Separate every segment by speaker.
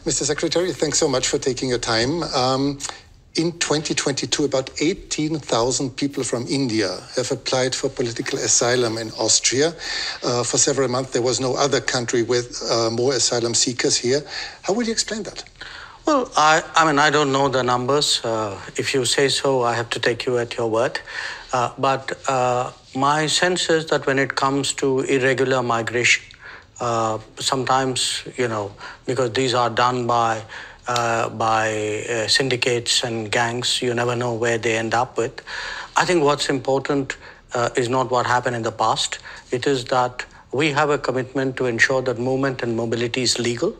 Speaker 1: Mr. Secretary, thanks so much for taking your time. In 2022, about 18,000 people from India have applied for political asylum in Austria. For several months, there was no other country with more asylum seekers here. How would you explain that?
Speaker 2: Well, I don't know the numbers. If you say so, I have to take you at your word. But my sense is that when it comes to irregular migration, sometimes, because these are done by syndicates and gangs, you never know where they end up with. I think what's important is not what happened in the past. It is that we have a commitment to ensure that movement and mobility is legal.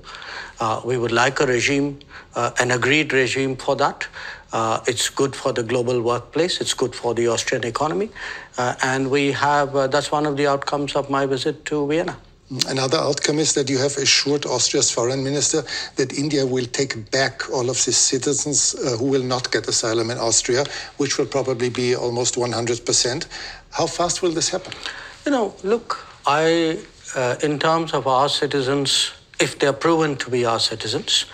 Speaker 2: We would like a regime, an agreed regime for that. It's good for the global workplace. It's good for the Austrian economy. And we have, that's one of the outcomes of my visit to Vienna.
Speaker 1: Another outcome is that you have assured Austria's foreign minister that India will take back all of the citizens who will not get asylum in Austria, which will probably be almost 100%. How fast will this happen?
Speaker 2: Look, in terms of our citizens, if they're proven to be our citizens,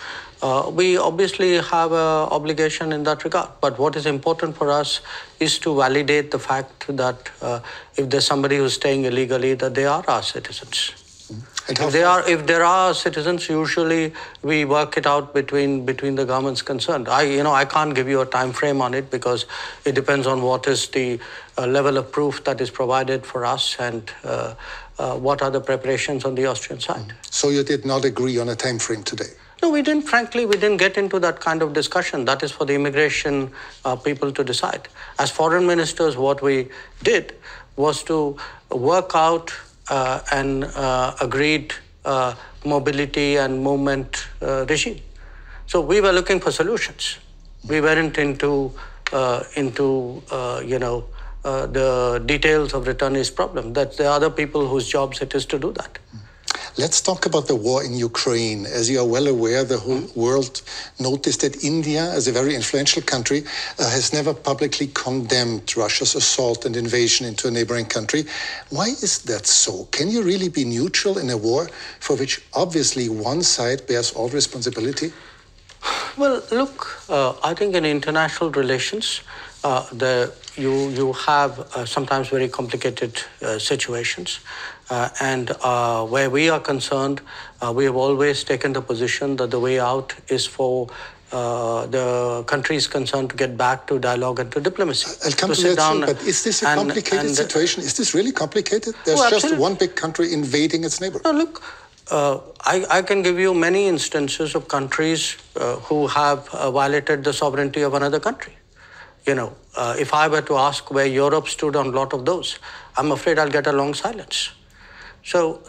Speaker 2: we obviously have an obligation in that regard. But what is important for us is to validate the fact that if there's somebody who's staying illegally, that they are our citizens. If there are citizens, usually we work it out between the governments concerned. I can't give you a time frame on it because it depends on what is the level of proof that is provided for us and what are the preparations on the Austrian side.
Speaker 1: So you did not agree on a time frame today?
Speaker 2: No, we didn't. Frankly, we didn't get into that kind of discussion. That is for the immigration people to decide. As foreign ministers, what we did was to work out an agreed mobility and movement regime. So we were looking for solutions. We weren't into the details of returnees' problem. That there are other people whose jobs it is to do that.
Speaker 1: Let's talk about the war in Ukraine. As you are well aware, the whole world noticed that India, as a very influential country, has never publicly condemned Russia's assault and invasion into a neighboring country. Why is that so? Can you really be neutral in a war for which obviously one side bears all responsibility?
Speaker 2: Well, look, I think in international relations, you have sometimes very complicated situations. And where we are concerned, we have always taken the position that the way out is for the countries concerned to get back to dialogue and to diplomacy.
Speaker 1: I'll come to that soon, but is this a complicated situation? Is this really complicated? There's just one big country invading its neighbor.
Speaker 2: No, look, I can give you many instances of countries who have violated the sovereignty of another country. If I were to ask where Europe stood on a lot of those, I'm afraid I'll get a long silence. So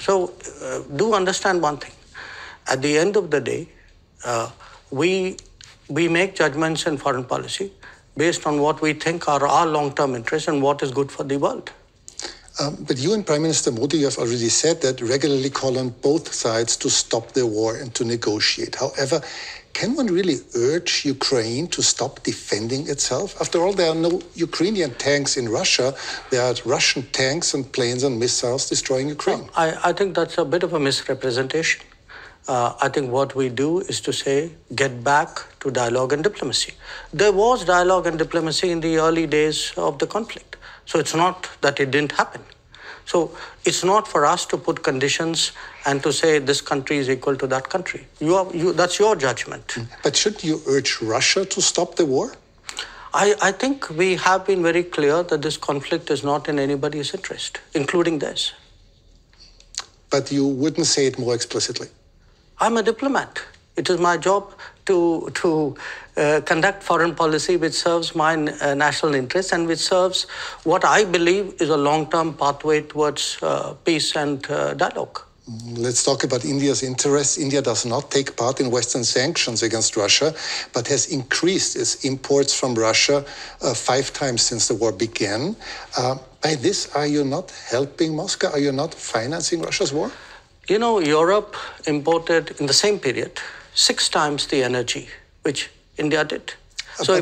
Speaker 2: do understand one thing. At the end of the day, we make judgments in foreign policy based on what we think are our long-term interests and what is good for the world.
Speaker 1: But you and Prime Minister Modi have already said that regularly call on both sides to stop the war and to negotiate. However, can one really urge Ukraine to stop defending itself? After all, there are no Ukrainian tanks in Russia. There are Russian tanks and planes and missiles destroying Ukraine.
Speaker 2: I think that's a bit of a misrepresentation. I think what we do is to say, get back to dialogue and diplomacy. There was dialogue and diplomacy in the early days of the conflict. So it's not that it didn't happen. So it's not for us to put conditions and to say this country is equal to that country. That's your judgment.
Speaker 1: But shouldn't you urge Russia to stop the war?
Speaker 2: I think we have been very clear that this conflict is not in anybody's interest, including theirs.
Speaker 1: But you wouldn't say it more explicitly?
Speaker 2: I'm a diplomat. It is my job to conduct foreign policy which serves my national interests and which serves what I believe is a long-term pathway towards peace and dialogue.
Speaker 1: Let's talk about India's interests. India does not take part in Western sanctions against Russia, but has increased its imports from Russia 5 times since the war began. By this, are you not helping Moscow? Are you not financing Russia's war?
Speaker 2: Europe imported in the same period 6 times the energy which India did. So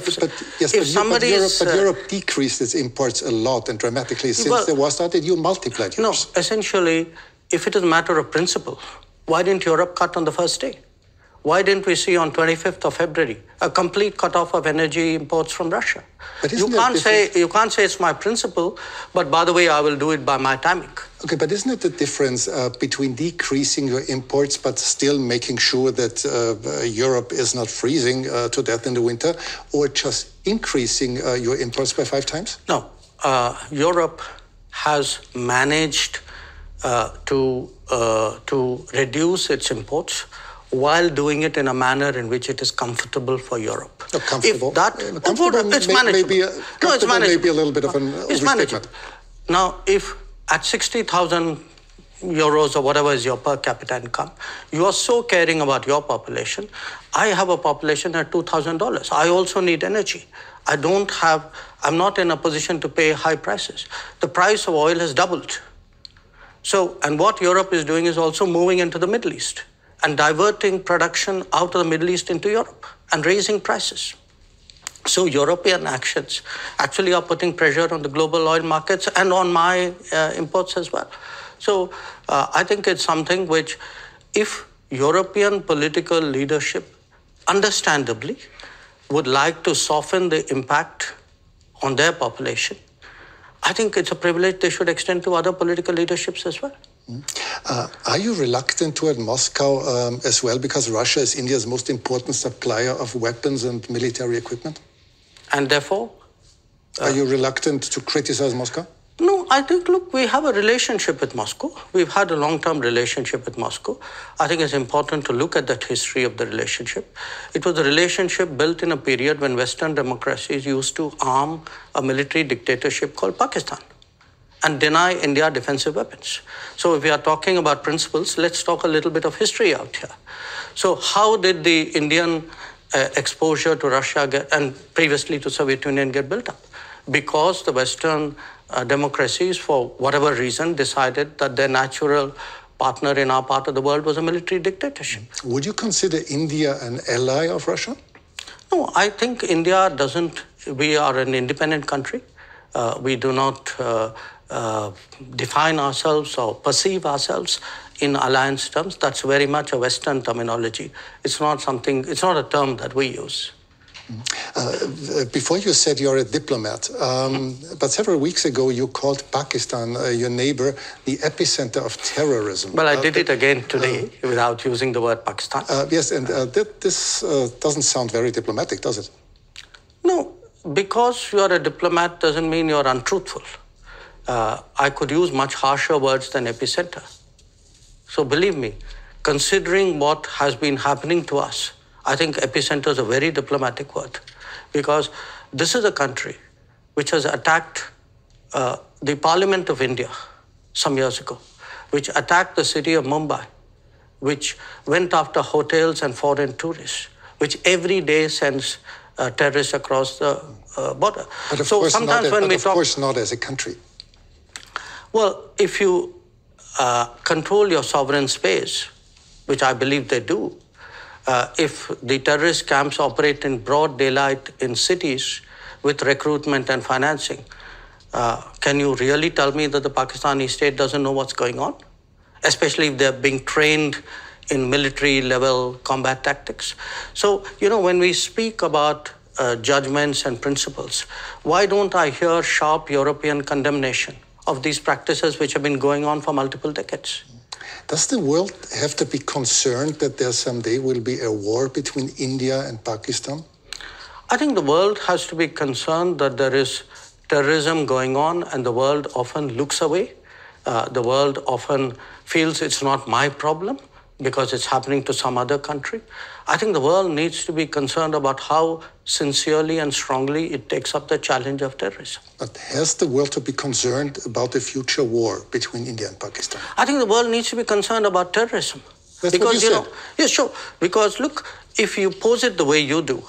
Speaker 1: Europe decreased its imports a lot and dramatically since the war started. You multiplied yours.
Speaker 2: No, essentially, if it is a matter of principle, why didn't Europe cut on the first day? Why didn't we see on 25th of February a complete cutoff of energy imports from Russia? You can't say it's my principle, but by the way, I will do it by my timing.
Speaker 1: Okay, but isn't it the difference between decreasing your imports but still making sure that Europe is not freezing to death in the winter, or just increasing your imports by 5 times?
Speaker 2: No, Europe has managed to reduce its imports while doing it in a manner in which it is comfortable for Europe.
Speaker 1: Comfortable?
Speaker 2: It's manageable.
Speaker 1: It's manageable. Maybe a little bit of an
Speaker 2: It's manageable. Now, if at 60,000 euros or whatever is your per capita income, you are so caring about your population. I have a population at $2,000. I also need energy. I'm not in a position to pay high prices. The price of oil has doubled. So, and what Europe is doing is also moving into the Middle East and diverting production out of the Middle East into Europe and raising prices. So European actions actually are putting pressure on the global oil markets and on my imports as well. So I think it's something which, if European political leadership understandably would like to soften the impact on their population, I think it's a privilege they should extend to other political leaderships as well.
Speaker 1: Are you reluctant toward Moscow as well, because Russia is India's most important supplier of weapons and military equipment?
Speaker 2: And therefore?
Speaker 1: Are you reluctant to criticize Moscow?
Speaker 2: No, I think, look, we have a relationship with Moscow. We've had a long-term relationship with Moscow. I think it's important to look at that history of the relationship. It was a relationship built in a period when Western democracies used to arm a military dictatorship called Pakistan and deny India defensive weapons. So if we are talking about principles, let's talk a little bit of history out here. So how did the Indian exposure to Russia and previously to Soviet Union get built up? Because the Western democracies, for whatever reason, decided that their natural partner in our part of the world was a military dictatorship.
Speaker 1: Would you consider India an ally of Russia?
Speaker 2: No, I think India doesn't. We are an independent country. We do not define ourselves or perceive ourselves in alliance terms. That's very much a Western terminology. It's not a term that we use.
Speaker 1: Before you said you're a diplomat, but several weeks ago you called Pakistan, your neighbor, the epicenter of terrorism.
Speaker 2: Well, I did it again today without using the word Pakistan.
Speaker 1: Yes, and this doesn't sound very diplomatic, does it?
Speaker 2: No, because you're a diplomat doesn't mean you're untruthful. I could use much harsher words than epicenter. So believe me, considering what has been happening to us, I think epicenter is a very diplomatic word, because this is a country which has attacked the Parliament of India some years ago, which attacked the city of Mumbai, which went after hotels and foreign tourists, which every day sends terrorists across the border.
Speaker 1: But of course not as a country.
Speaker 2: Well, if you control your sovereign space, which I believe they do, if the terrorist camps operate in broad daylight in cities with recruitment and financing, can you really tell me that the Pakistani state doesn't know what's going on? Especially if they're being trained in military-level combat tactics. So, when we speak about judgments and principles, why don't I hear sharp European condemnation of these practices which have been going on for multiple decades?
Speaker 1: Does the world have to be concerned that there someday will be a war between India and Pakistan?
Speaker 2: I think the world has to be concerned that there is terrorism going on, and the world often looks away. The world often feels it's not my problem because it's happening to some other country. I think the world needs to be concerned about how sincerely and strongly it takes up the challenge of terrorism.
Speaker 1: But has the world to be concerned about the future war between India and Pakistan?
Speaker 2: I think the world needs to be concerned about terrorism.
Speaker 1: That's what you said.
Speaker 2: Yeah, sure. Because look, if you pose it the way you do,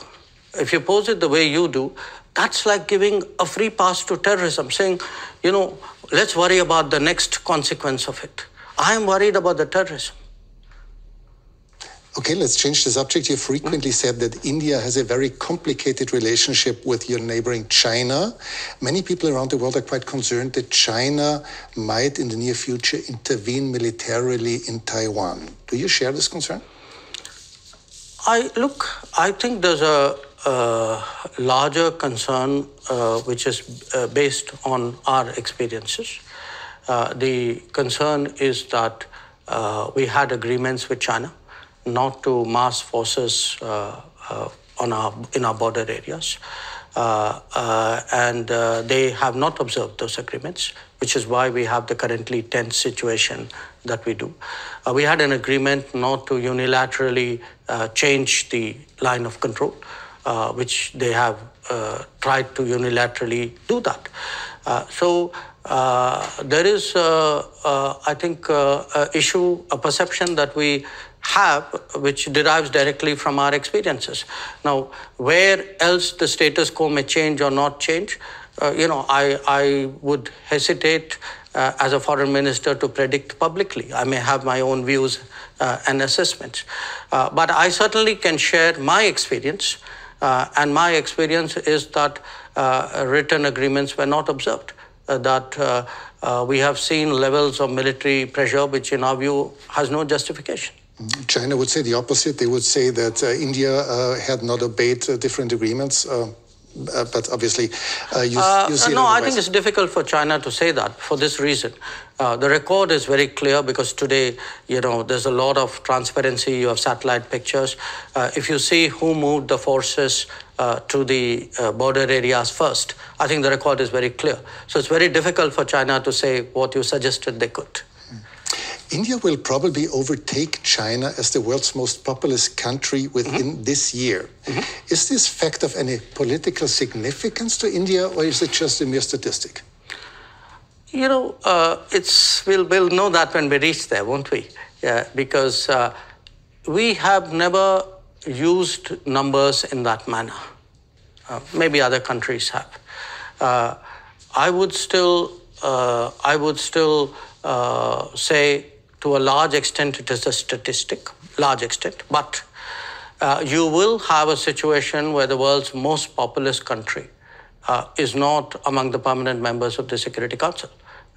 Speaker 2: that's like giving a free pass to terrorism, saying, let's worry about the next consequence of it. I am worried about the terrorism.
Speaker 1: Okay, let's change the subject. You frequently said that India has a very complicated relationship with your neighboring China. Many people around the world are quite concerned that China might, in the near future, intervene militarily in Taiwan. Do you share this concern?
Speaker 2: I think there's a larger concern which is based on our experiences. The concern is that we had agreements with China not to mass forces in our border areas. And they have not observed those agreements, which is why we have the currently tense situation that we do. We had an agreement not to unilaterally change the line of control, which they have tried to unilaterally do that. So there is, I think, a perception that we have, which derives directly from our experiences. Now, where else the status quo may change or not change, I would hesitate as a foreign minister to predict publicly. I may have my own views and assessments. But I certainly can share my experience, and my experience is that written agreements were not observed, that we have seen levels of military pressure which in our view has no justification.
Speaker 1: China would say the opposite. They would say that India had not obeyed different agreements, but obviously you see
Speaker 2: No, I think it's difficult for China to say that for this reason. The record is very clear because today, there's a lot of transparency. You have satellite pictures. If you see who moved the forces to the border areas first, I think the record is very clear. So it's very difficult for China to say what you suggested they could.
Speaker 1: India will probably overtake China as the world's most populous country within this year. Is this fact of any political significance to India, or is it just a mere statistic?
Speaker 2: We'll know that when we reach there, won't we? Yeah, because we have never used numbers in that manner. Maybe other countries have. I would still say, to a large extent, it is a statistic, but you will have a situation where the world's most populous country is not among the permanent members of the Security Council.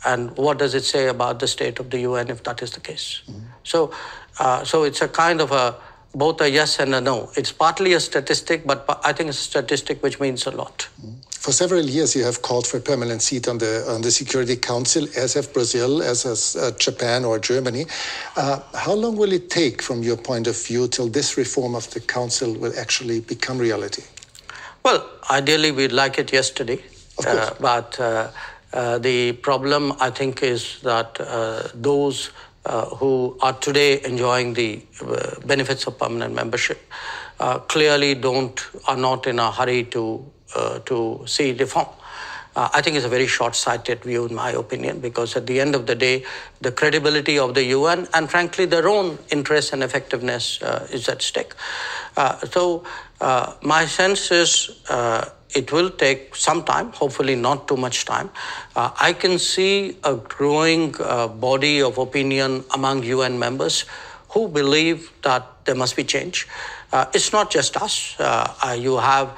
Speaker 2: And what does it say about the state of the UN if that is the case? So it's a kind of both a yes and a no. It's partly a statistic, but I think it's a statistic which means a lot.
Speaker 1: For several years, you have called for a permanent seat on the Security Council, as have Brazil, as has Japan or Germany. How long will it take, from your point of view, till this reform of the Council will actually become reality?
Speaker 2: Well, ideally, we'd like it yesterday.
Speaker 1: Of course.
Speaker 2: But the problem, I think, is that those who are today enjoying the benefits of permanent membership clearly are not in a hurry to see reform. I think it's a very short-sighted view, in my opinion, because at the end of the day, the credibility of the UN and, frankly, their own interest and effectiveness is at stake. So my sense is it will take some time, hopefully not too much time. I can see a growing body of opinion among UN members who believe that there must be change. It's not just us. You have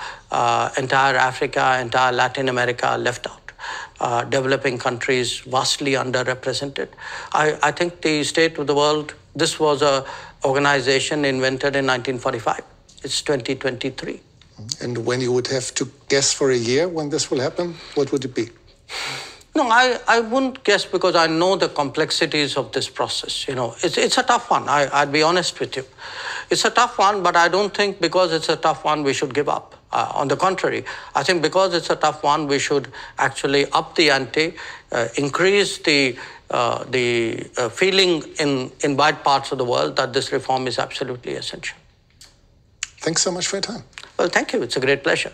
Speaker 2: entire Africa, entire Latin America left out. Developing countries vastly underrepresented. I think the state of the world, this was an organization invented in 1945. It's 2023.
Speaker 1: And when you would have to guess for a year when this will happen, what would it be?
Speaker 2: No, I wouldn't guess because I know the complexities of this process. It's a tough one. I'd be honest with you. It's a tough one, but I don't think because it's a tough one we should give up. On the contrary, I think because it's a tough one, we should actually up the ante, increase the feeling in wide parts of the world that this reform is absolutely essential.
Speaker 1: Thanks so much for your time.
Speaker 2: Well, thank you. It's a great pleasure.